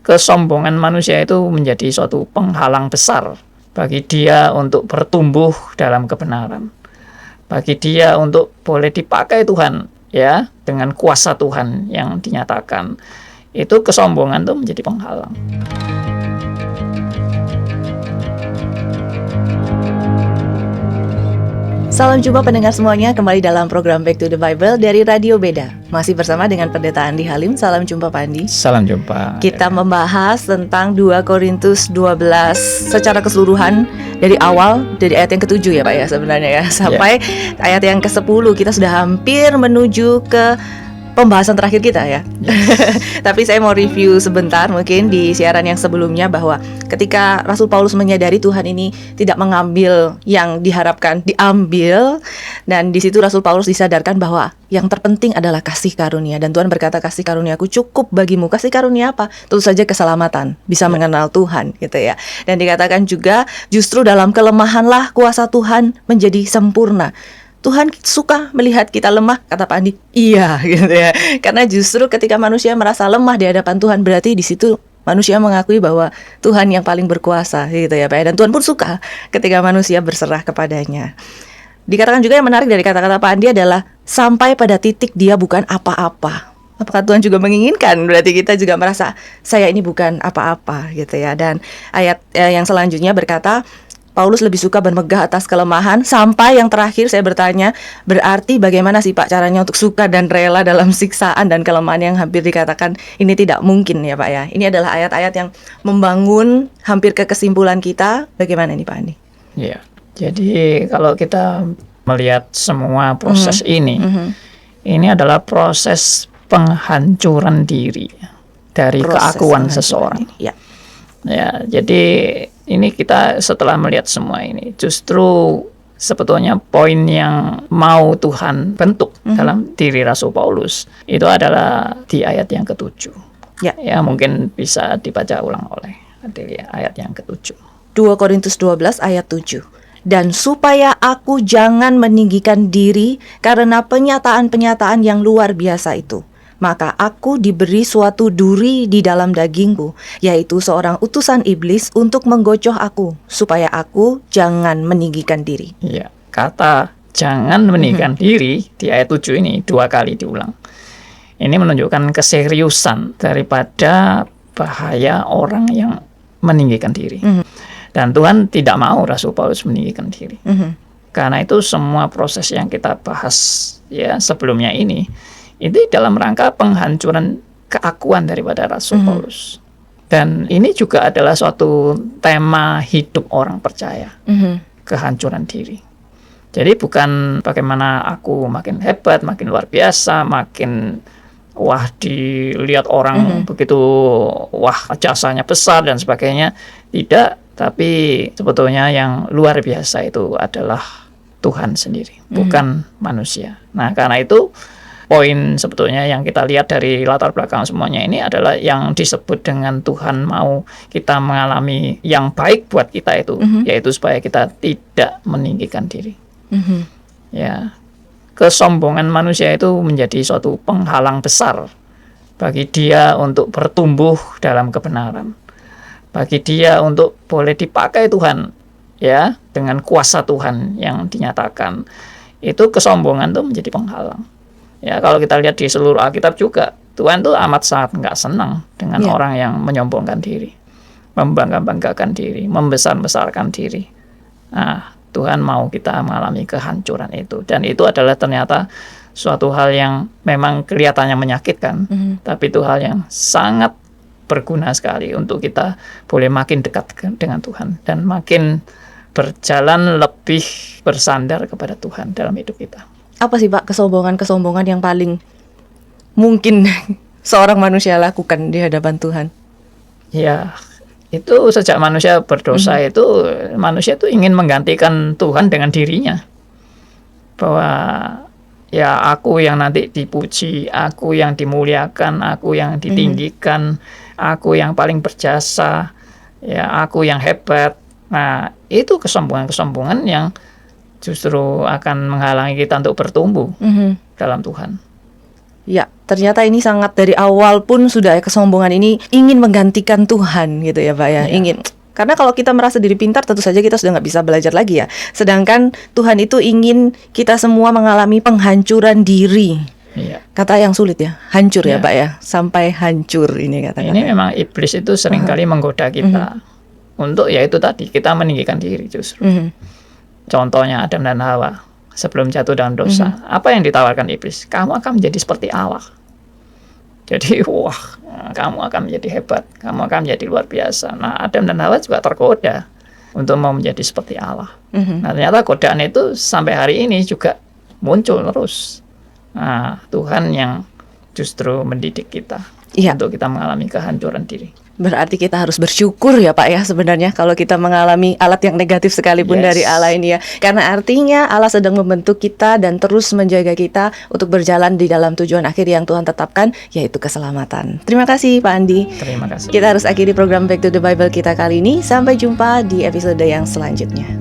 kesombongan manusia itu menjadi suatu penghalang besar bagi dia untuk bertumbuh dalam kebenaran, bagi dia untuk boleh dipakai Tuhan, ya, dengan kuasa Tuhan yang dinyatakan. Itu kesombongan itu menjadi penghalang. Salam jumpa pendengar semuanya, kembali dalam program Back to the Bible dari Radio Beda. Masih bersama dengan Pendeta Andi Halim. Salam jumpa Pak Andi. Salam jumpa. Kita membahas tentang 2 Korintus 12 secara keseluruhan dari awal, dari ayat yang ke-7 ya Pak ya sebenarnya ya, sampai ayat yang ke-10. Kita sudah hampir menuju ke pembahasan terakhir kita ya. Tapi saya mau review sebentar mungkin di siaran yang sebelumnya, bahwa ketika Rasul Paulus menyadari Tuhan ini tidak mengambil yang diharapkan diambil, dan di situ Rasul Paulus disadarkan bahwa yang terpenting adalah kasih karunia, dan Tuhan berkata, kasih karuniaku cukup bagimu. Kasih karunia apa? Tentu saja keselamatan, bisa mengenal Tuhan gitu ya. Dan dikatakan juga justru dalam kelemahanlah kuasa Tuhan menjadi sempurna. Tuhan suka melihat kita lemah, kata Pak Andi. Iya gitu ya. Karena justru ketika manusia merasa lemah di hadapan Tuhan, berarti di situ manusia mengakui bahwa Tuhan yang paling berkuasa gitu ya Pak. Dan Tuhan pun suka ketika manusia berserah kepadanya. Dikatakan juga yang menarik dari kata-kata Pak Andi adalah sampai pada titik dia bukan apa-apa. Apakah Tuhan juga menginginkan? Berarti kita juga merasa saya ini bukan apa-apa gitu ya. Dan ayat yang selanjutnya berkata, Paulus lebih suka bermegah atas kelemahan. Sampai yang terakhir saya bertanya, berarti bagaimana sih Pak caranya untuk suka dan rela dalam siksaan dan kelemahan yang hampir dikatakan ini tidak mungkin ya Pak ya. Ini adalah ayat-ayat yang membangun hampir ke kesimpulan kita. Bagaimana nih Pak Andi? Ya, jadi kalau kita melihat semua proses ini adalah proses penghancuran diri dari keakuan seseorang. Ya, jadi ini kita setelah melihat semua ini, justru sebetulnya poin yang mau Tuhan bentuk dalam diri Rasul Paulus itu adalah di ayat yang ke-7. Ya, mungkin bisa dibaca ulang oleh Adelia, ayat yang ke-7. 2 Korintus 12 ayat 7. Dan supaya aku jangan meninggikan diri karena penyataan-penyataan yang luar biasa itu, maka aku diberi suatu duri di dalam dagingku, yaitu seorang utusan iblis untuk menggocoh aku, supaya aku jangan meninggikan diri. Ya, kata jangan meninggikan diri di ayat 7 ini 2 kali diulang. Ini menunjukkan keseriusan daripada bahaya orang yang meninggikan diri. Dan Tuhan tidak mau Rasul Paulus meninggikan diri. Karena itu semua proses yang kita bahas ya sebelumnya ini, itu dalam rangka penghancuran keakuan daripada Rasul Paulus. Dan ini juga adalah suatu tema hidup orang percaya, kehancuran diri. Jadi bukan bagaimana aku makin hebat, makin luar biasa, makin wah dilihat orang begitu, wah jasanya besar dan sebagainya. Tidak, tapi sebetulnya yang luar biasa itu adalah Tuhan sendiri, bukan manusia. Nah, karena itu poin sebetulnya yang kita lihat dari latar belakang semuanya ini adalah yang disebut dengan Tuhan mau kita mengalami yang baik buat kita itu, yaitu supaya kita tidak meninggikan diri. Ya, kesombongan manusia itu menjadi suatu penghalang besar bagi dia untuk bertumbuh dalam kebenaran, bagi dia untuk boleh dipakai Tuhan, ya, dengan kuasa Tuhan yang dinyatakan. Itu kesombongan itu menjadi penghalang. Ya, kalau kita lihat di seluruh Alkitab juga, Tuhan tuh amat sangat nggak senang dengan orang yang menyombongkan diri, membangga-banggakan diri, membesar-besarkan diri. Nah, Tuhan mau kita mengalami kehancuran itu. Dan itu adalah ternyata suatu hal yang memang kelihatannya menyakitkan, tapi itu hal yang sangat berguna sekali untuk kita boleh makin dekat dengan Tuhan dan makin berjalan lebih bersandar kepada Tuhan dalam hidup kita. Apa sih Pak kesombongan-kesombongan yang paling mungkin seorang manusia lakukan di hadapan Tuhan? Ya, itu sejak manusia berdosa itu, manusia itu ingin menggantikan Tuhan dengan dirinya. Bahwa ya aku yang nanti dipuji, aku yang dimuliakan, aku yang ditinggikan, aku yang paling berjasa, ya aku yang hebat. Nah, itu kesombongan-kesombongan yang justru akan menghalangi kita untuk bertumbuh dalam Tuhan. Ya, ternyata ini sangat dari awal pun sudah kesombongan ini ingin menggantikan Tuhan gitu ya Pak ya. Ingin. Karena kalau kita merasa diri pintar, tentu saja kita sudah nggak bisa belajar lagi ya. Sedangkan Tuhan itu ingin kita semua mengalami penghancuran diri. Kata yang sulit ya, hancur ya Pak ya, sampai hancur ini kata-kata. Ini memang iblis itu seringkali menggoda kita untuk ya itu tadi, kita meninggikan diri justru. Contohnya Adam dan Hawa sebelum jatuh dalam dosa, apa yang ditawarkan iblis? Kamu akan menjadi seperti Allah. Jadi wah, kamu akan menjadi hebat, kamu akan menjadi luar biasa. Nah, Adam dan Hawa juga tergoda untuk mau menjadi seperti Allah. Nah, ternyata godaan itu sampai hari ini juga muncul terus. Nah, Tuhan yang justru mendidik kita untuk kita mengalami kehancuran diri. Berarti kita harus bersyukur ya Pak ya sebenarnya kalau kita mengalami alat yang negatif sekalipun dari Allah ini ya. Karena artinya Allah sedang membentuk kita dan terus menjaga kita untuk berjalan di dalam tujuan akhir yang Tuhan tetapkan, yaitu keselamatan. Terima kasih Pak Andi. Terima kasih. Kita harus akhiri program Back to the Bible kita kali ini. Sampai jumpa di episode yang selanjutnya.